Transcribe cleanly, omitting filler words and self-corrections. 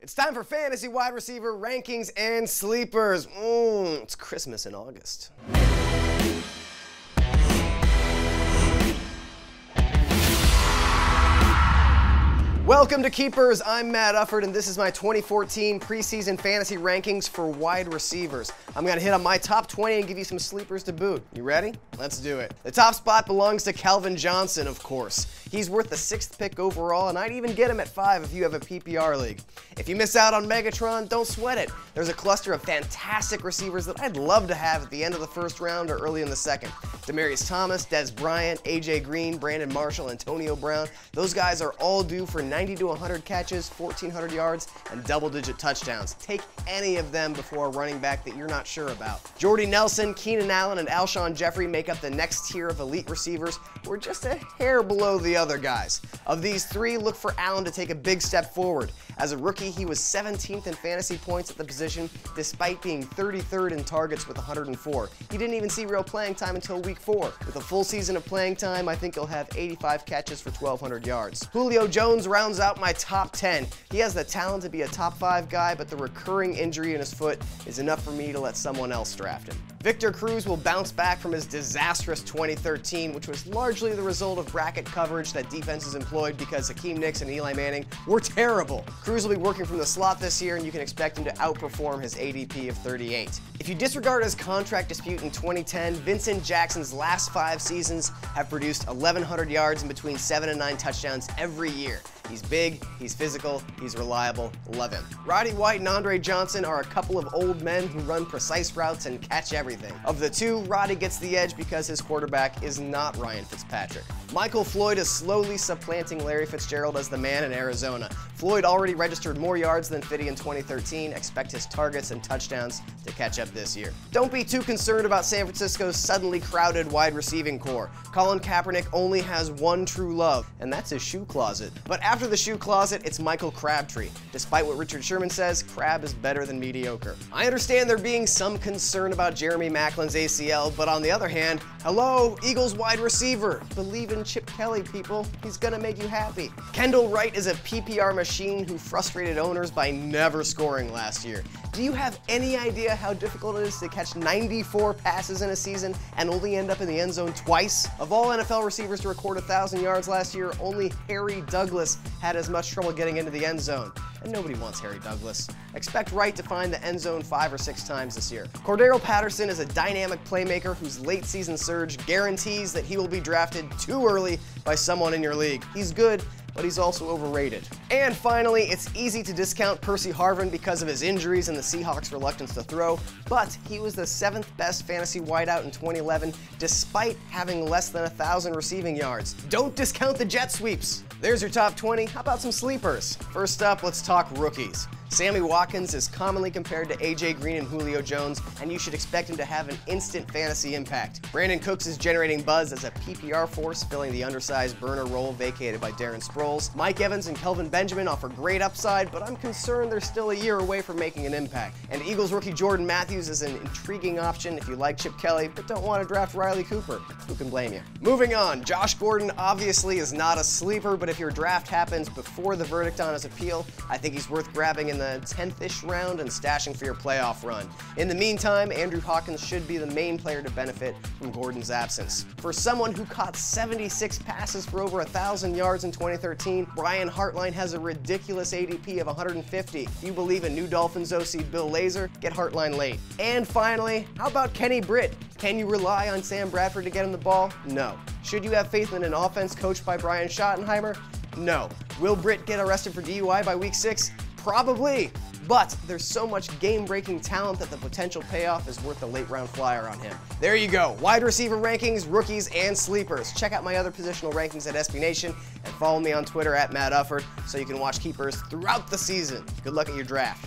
It's time for fantasy wide receiver rankings and sleepers. It's Christmas in August. Welcome to Keepers. I'm Matt Ufford, and this is my 2014 preseason fantasy rankings for wide receivers. I'm going to hit on my top 20 and give you some sleepers to boot. You ready? Let's do it. The top spot belongs to Calvin Johnson, of course. He's worth the 6th pick overall, and I'd even get him at 5 if you have a PPR league. If you miss out on Megatron, don't sweat it. There's a cluster of fantastic receivers that I'd love to have at the end of the first round or early in the second. Demaryius Thomas, Dez Bryant, AJ Green, Brandon Marshall, Antonio Brown. Those guys are all due for 90 to 100 catches, 1,400 yards, and double-digit touchdowns. Take any of them before a running back that you're not sure about. Jordy Nelson, Keenan Allen, and Alshon Jeffrey make up the next tier of elite receivers who are just a hair below the other guys. Of these three, look for Allen to take a big step forward. As a rookie, he was 17th in fantasy points at the position, despite being 33rd in targets with 104. He didn't even see real playing time until week 4. With a full season of playing time, I think he'll have 85 catches for 1,200 yards. Julio Jones rounds out my top 10. He has the talent to be a top 5 guy, but the recurring injury in his foot is enough for me to let someone else draft him. Victor Cruz will bounce back from his disastrous 2013, which was largely the result of bracket coverage that defenses employed because Hakeem Nicks and Eli Manning were terrible. Cruz will be working from the slot this year, and you can expect him to outperform his ADP of 38. If you disregard his contract dispute in 2010, Vincent Jackson's last 5 seasons have produced 1,100 yards and between 7 and 9 touchdowns every year. He's big, he's physical, he's reliable, love him. Roddy White and Andre Johnson are a couple of old men who run precise routes and catch everything. Of the two, Roddy gets the edge because his quarterback is not Ryan Fitzpatrick. Michael Floyd is slowly supplanting Larry Fitzgerald as the man in Arizona. Floyd already registered more yards than Fitty in 2013. Expect his targets and touchdowns to catch up this year. Don't be too concerned about San Francisco's suddenly crowded wide receiving core. Colin Kaepernick only has one true love, and that's his shoe closet. But after the shoe closet, it's Michael Crabtree. Despite what Richard Sherman says, Crab is better than mediocre. I understand there being some concern about Jeremy Maclin's ACL, but on the other hand, hello, Eagles wide receiver. Believe in Chip Kelly, people. He's gonna make you happy. Kendall Wright is a PPR machine who frustrated owners by never scoring last year. Do you have any idea how difficult it is to catch 94 passes in a season and only end up in the end zone twice? Of all NFL receivers to record 1,000 yards last year, only Harry Douglas had as much trouble getting into the end zone. And nobody wants Harry Douglas. Expect Wright to find the end zone 5 or 6 times this year. Cordero Patterson is a dynamic playmaker whose late season surge guarantees that he will be drafted too early by someone in your league. He's good, but he's also overrated. And finally, it's easy to discount Percy Harvin because of his injuries and the Seahawks' reluctance to throw, but he was the 7th best fantasy wideout in 2011 despite having less than 1,000 receiving yards. Don't discount the jet sweeps. There's your top 20. How about some sleepers? First up, let's talk rookies. Sammy Watkins is commonly compared to AJ Green and Julio Jones, and you should expect him to have an instant fantasy impact. Brandon Cooks is generating buzz as a PPR force, filling the undersized burner role vacated by Darren Sproles. Mike Evans and Kelvin Benjamin offer great upside, but I'm concerned they're still a year away from making an impact. And Eagles rookie Jordan Matthews is an intriguing option if you like Chip Kelly, but don't want to draft Riley Cooper. Who can blame you? Moving on, Josh Gordon obviously is not a sleeper, but if your draft happens before the verdict on his appeal, I think he's worth grabbing in the 10th-ish round and stashing for your playoff run. In the meantime, Andrew Hawkins should be the main player to benefit from Gordon's absence. For someone who caught 76 passes for over 1,000 yards in 2013, Brian Hartline has a ridiculous ADP of 150. If you believe in new Dolphins OC Bill Lazor, get Hartline late. And finally, how about Kenny Britt? Can you rely on Sam Bradford to get him the ball? No. Should you have faith in an offense coached by Brian Schottenheimer? No. Will Britt get arrested for DUI by week 6? Probably, but there's so much game-breaking talent that the potential payoff is worth a late-round flyer on him. There you go, wide receiver rankings, rookies, and sleepers. Check out my other positional rankings at SB Nation, and follow me on Twitter at Matt Ufford so you can watch Keepers throughout the season. Good luck at your draft.